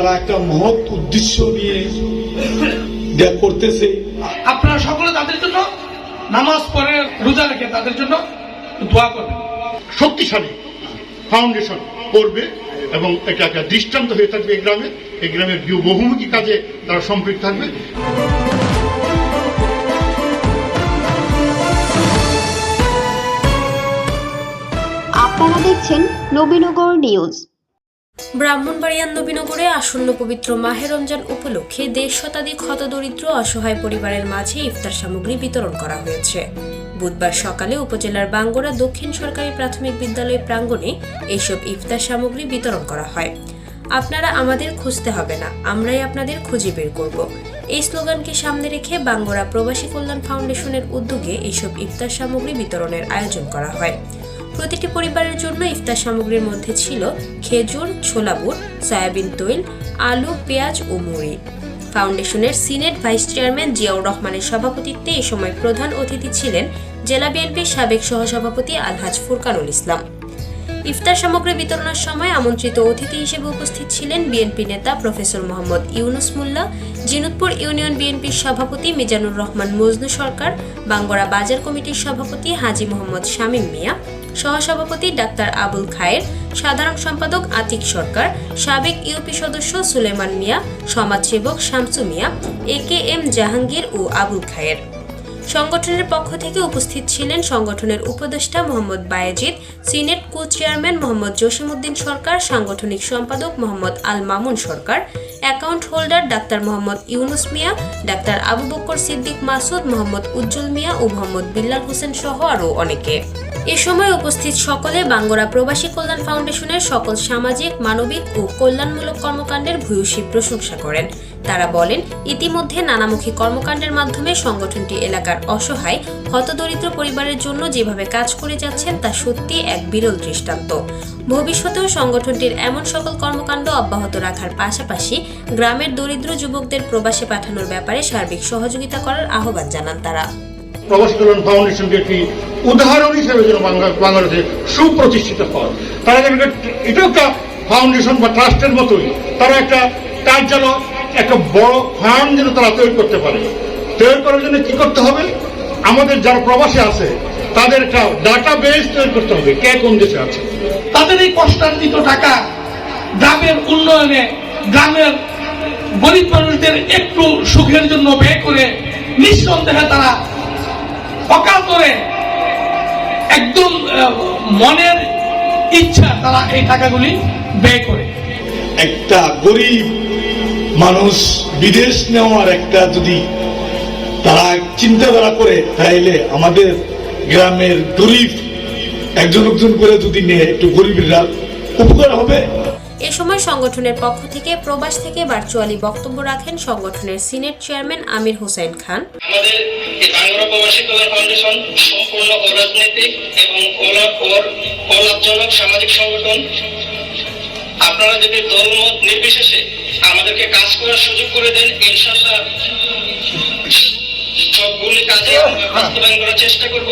তারা একটা মহৎ উদ্দেশ্য নিয়ে করতেছে। আপনারা সকলে তাদের জন্য নামাজ পড়ে রোজা রেখে তাদের জন্য দোয়া করবেন। শক্তিশালী ফাউন্ডেশন করবে এবং এটা একটা দৃষ্টান্ত হয়ে থাকবে এই গ্রামের বহুমুখী কাজে তারা সম্পৃক্ত থাকবে। আপনারা দেখছেন নবীনগর নিউজ। ব্রাহ্মণবাড়িয়ার নবীনগরে আসন্ন পবিত্র মাহে রমজান উপলক্ষে 1.5 শতাধিক হতদরিদ্র অসহায় পরিবারের মাঝে ইফতার সামগ্রী বিতরণ করা হয়েছে। বুধবার সকালে উপজেলার বাঙ্গুরা দক্ষিণ সরকারি প্রাথমিক বিদ্যালয় প্রাঙ্গণে এসব ইফতার সামগ্রী বিতরণ করা হয়। আপনারা আমাদের খুঁজতে হবে না, আমরাই আপনাদের খুঁজে বের করব, এই স্লোগানকে সামনে রেখে বাঙ্গুরা প্রবাসী কল্যাণ ফাউন্ডেশনের উদ্যোগে এইসব ইফতার সামগ্রী বিতরণের আয়োজন করা হয়। প্রতিটি পরিবারের জন্য ইফতার সামগ্রীর মধ্যে ছিল খেজুর, ছোলা বুট, সয়াবিন তৈল, আলু, পেঁয়াজ ও মুড়ি। ফাউন্ডেশনের সিনেট ভাইস চেয়ারম্যান জিয়াউর রহমানের সভাপতিত্বে এ সময় প্রধান অতিথি ছিলেন জেলা বিএনপির সাবেক সহসভাপতি আলহাজ ফুরকানুল ইসলাম। ইফতার সামগ্রী বিতরণের সময় আমন্ত্রিত অতিথি হিসেবে উপস্থিত ছিলেন বিএনপি নেতা প্রফেসর মোহাম্মদ ইউনুস মোল্লা, জিনুতপুর ইউনিয়ন বিএনপির সভাপতি মিজানুর রহমান মজনু সরকার, বাঙ্গুরা বাজার কমিটির সভাপতি হাজী মোহাম্মদ শামীম মিয়া, সহসভাপতি ডাক্তার আবুল খায়ের, সাধারণ সম্পাদক আতিক সরকার, সাবেক ইউপি সদস্য সুলেমান মিয়া, সমাজসেবক শামসু মিয়া, AKM জাহাঙ্গীর ও আবুল খায়ের। সংগঠনের পক্ষ থেকে উপস্থিত ছিলেন সংগঠনের উপদেষ্টা Mohammad Bayezid, senate co chairman Mohammad Jasimuddin Sarkar, সাংগঠনিক সম্পাদক Mohammad Al Mamun Sarkar, account holder doctor Mohammad Yunus Mia, doctor Abu Bakar Siddique Masud, Mohammad Ujjal Mia ও মোহাম্মদ বিল্লাল হোসেন সহ আরও অনেকে। এ সময় উপস্থিত সকলে বাঙ্গুরা প্রবাসী কল্যাণ ফাউন্ডেশনের সকল সামাজিক, মানবিক ও কল্যাণমূলক কর্মকাণ্ডের ভূয়সী প্রশংসা করেন। তারা বলেন, ইতিমধ্যে নানামুখী কর্মকাণ্ডের মাধ্যমে সংগঠনটি এলাকার অসহায় হতদরিদ্র পরিবারের জন্য যেভাবে কাজ করে যাচ্ছেন তা সত্যি এক বিরল দৃষ্টান্ত। ভবিষ্যতেও সংগঠনটির এমন সকল কর্মকাণ্ড অব্যাহত রাখার পাশাপাশি গ্রামের দরিদ্র যুবকদের প্রবাসে পাঠানোর ব্যাপারে সার্বিক সহযোগিতা করার আহ্বান জানান তারা। প্রবাসী কল্যাণ ফাউন্ডেশনকে একটি উদাহরণ হিসেবে যেন বাংলাদেশে সুপ্রতিষ্ঠিত হয়। তারা যেন এটা একটা ফাউন্ডেশন বা ট্রাস্টের মতোই তারা একটা কার্যালয়, একটা বড় ফার্ম যেন তারা তৈরি করতে পারে। তৈরি করার জন্য কি করতে হবে? আমাদের যারা প্রবাসী আছে তাদের একটা ডাটা বেস তৈরি করতে হবে, কে কোন দেশে আছে। তাদের এই কষ্টার্জিত টাকা গ্রামের উন্নয়নে, গ্রামের গরিব মানুষদের একটু সুখের জন্য ব্যয় করে নিঃসন্দেহে তারা অকাতরে একদম মনের ইচ্ছা তারা এই টাকাগুলি ব্যয় করে। একটা গরিব মানুষ বিদেশ নেওয়ার একটা যদি তারা চিন্তাধারা করে, তাইলে আমাদের গ্রামের গরিব একজন করে যদি নিয়ে একটু গরিবরা উপকার হবে। এ সময় সংগঠনের পক্ষ থেকে প্রবাস থেকে ভার্চুয়ালি বক্তব্য রাখেন সংগঠনের সিনেট চেয়ারম্যান আমির হোসেন খান। আমাদের এই বাঙ্গুরা প্রবাসী কল্যাণ ফাউন্ডেশন সম্পূর্ণ অরাজনৈতিক এবং কল্যাণজনক সামাজিক সংগঠন। আপনারা যদি দলমত নির্বিশেষে আমাদেরকে কাজ করার সুযোগ করে দেন, ইনশাআল্লাহ সবগুলি কাজে আমরা বাস্তবায়ন করার চেষ্টা করব।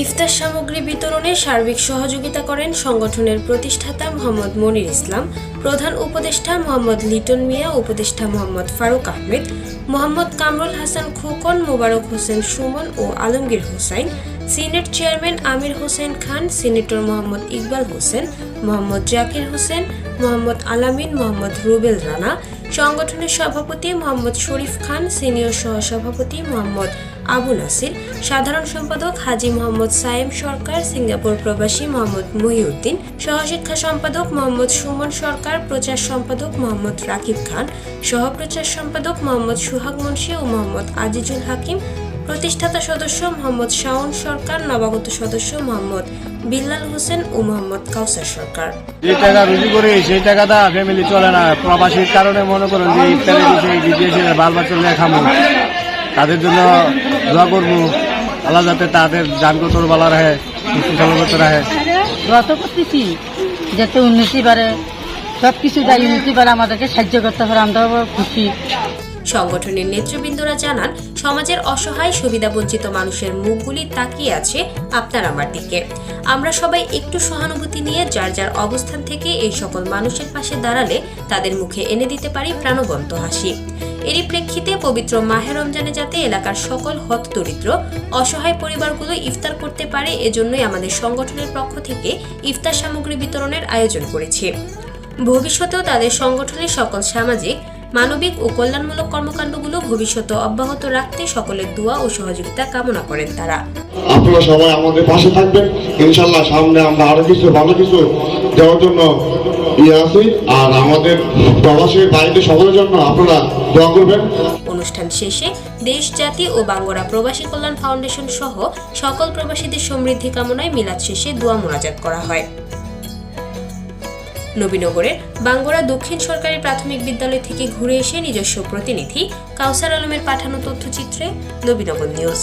ইফতার সামগ্রী বিতরণে সার্বিক সহযোগিতা করেন সংগঠনের প্রতিষ্ঠাতা মোহাম্মদ মনির ইসলাম, প্রধান উপদেষ্টা মোহাম্মদ লিটন মিয়া, উপদেষ্টা মোহাম্মদ ফারুক আহমেদ, মোহাম্মদ কামরুল হাসান খোকন, মোবারক হোসেন সুমন ও Alamgir Hossain, senate chairman Amir Hossain Khan, senator Mohammad Iqbal Hossain, Mohammad Zakir Hossain, Mohammad আলামিন, মোহাম্মদ রুবেল রানা, সংগঠনের সভাপতি মোহাম্মদ শরীফ খান, সিনিয়র সহসভাপতি মোহাম্মদ আবু নাসির, সাধারণ সম্পাদক হাজী মোহাম্মদ সায়েম সরকার, সিঙ্গাপুর প্রবাসী মোহাম্মদ মহিউদ্দিন, সহশিক্ষা সম্পাদক মোহাম্মদ সুমন সরকার, প্রচার সম্পাদক মোহাম্মদ রাকিব খান, সহপ্রচার সম্পাদক মোহাম্মদ সুহাগ মুন্সি ও মোহাম্মদ আজিজুল হাকিম, প্রতিষ্ঠাতা সদস্য মোহাম্মদ শাওন সরকার, নবাগত সদস্য মোহাম্মদ বিল্লাল হোসেন ও মোহাম্মদ কাউসার সরকার। যে টাকা রুজি করে সেই টাকাটা ফ্যামিলি চলে না, প্রবাসীর কারণে মনে করেন যে ইফতারে বিদেশে বাল বাচ্চা নিয়ে খামো, তাদের জন্য দোয়া করবো আল্লাহ যাতে তাদের যান কতর বলা রাখে, সুস্থ রাখে। দোয়া তো করতেছি যাতে উন্নতি বাড়ে, সবকিছু যাই উন্নতি বাড়ে, আমাদেরকে সাহায্য করতে পারে, আমরা খুশি। সংগঠনের নেতৃবৃন্দরা জানান, সমাজের অসহায় সুবিধাবঞ্চিত মানুষের মুখগুলি তাকিয়ে আছে আপনার আমার দিকে। আমরা সবাই একটু সহানুভূতি নিয়ে যার যার অবস্থান থেকে এই সকল মানুষের পাশে দাঁড়ালে তাদের মুখে এনে দিতে পারি প্রাণবন্ত হাসি। এরই প্রেক্ষিতে পবিত্র মাহে রমজানে যাতে এলাকার সকল হতদরিদ্র অসহায় পরিবারগুলো ইফতার করতে পারে, এজন্যই আমাদের সংগঠনের পক্ষ থেকে ইফতার সামগ্রী বিতরণের আয়োজন করেছে। ভবিষ্যতেও তাদের সংগঠনের সকল সামাজিক, মানবিক ও কল্যাণমূলক কর্মকাণ্ডগুলো ভবিষ্যতে অব্যাহত রাখতে সকলের দোয়া ও সহযোগিতা কামনা করেন তারা। আপনারা সবাই আমাদের পাশে থাকবেন, ইনশাল্লাহ সামনে আমরা আরো কিছু ভালো কিছু দেওয়ার জন্য আছি। আর আমাদের প্রবাসীর বাইরে সকলের জন্য আপনারা দোয়া করবেন। অনুষ্ঠান শেষে দেশ, জাতি ও বাঙ্গরা প্রবাসী কল্যাণ ফাউন্ডেশন সহ সকল প্রবাসীদের সমৃদ্ধি কামনায় মিলাদ শেষে দোয়া মোনাজাত করা হয়। নবীনগরের বাঙ্গরা দক্ষিণ সরকারি প্রাথমিক বিদ্যালয় থেকে ঘুরে এসে নিজস্ব প্রতিনিধি কাউসার আলমের পাঠানো তথ্যচিত্রে নবীনগর নিউজ।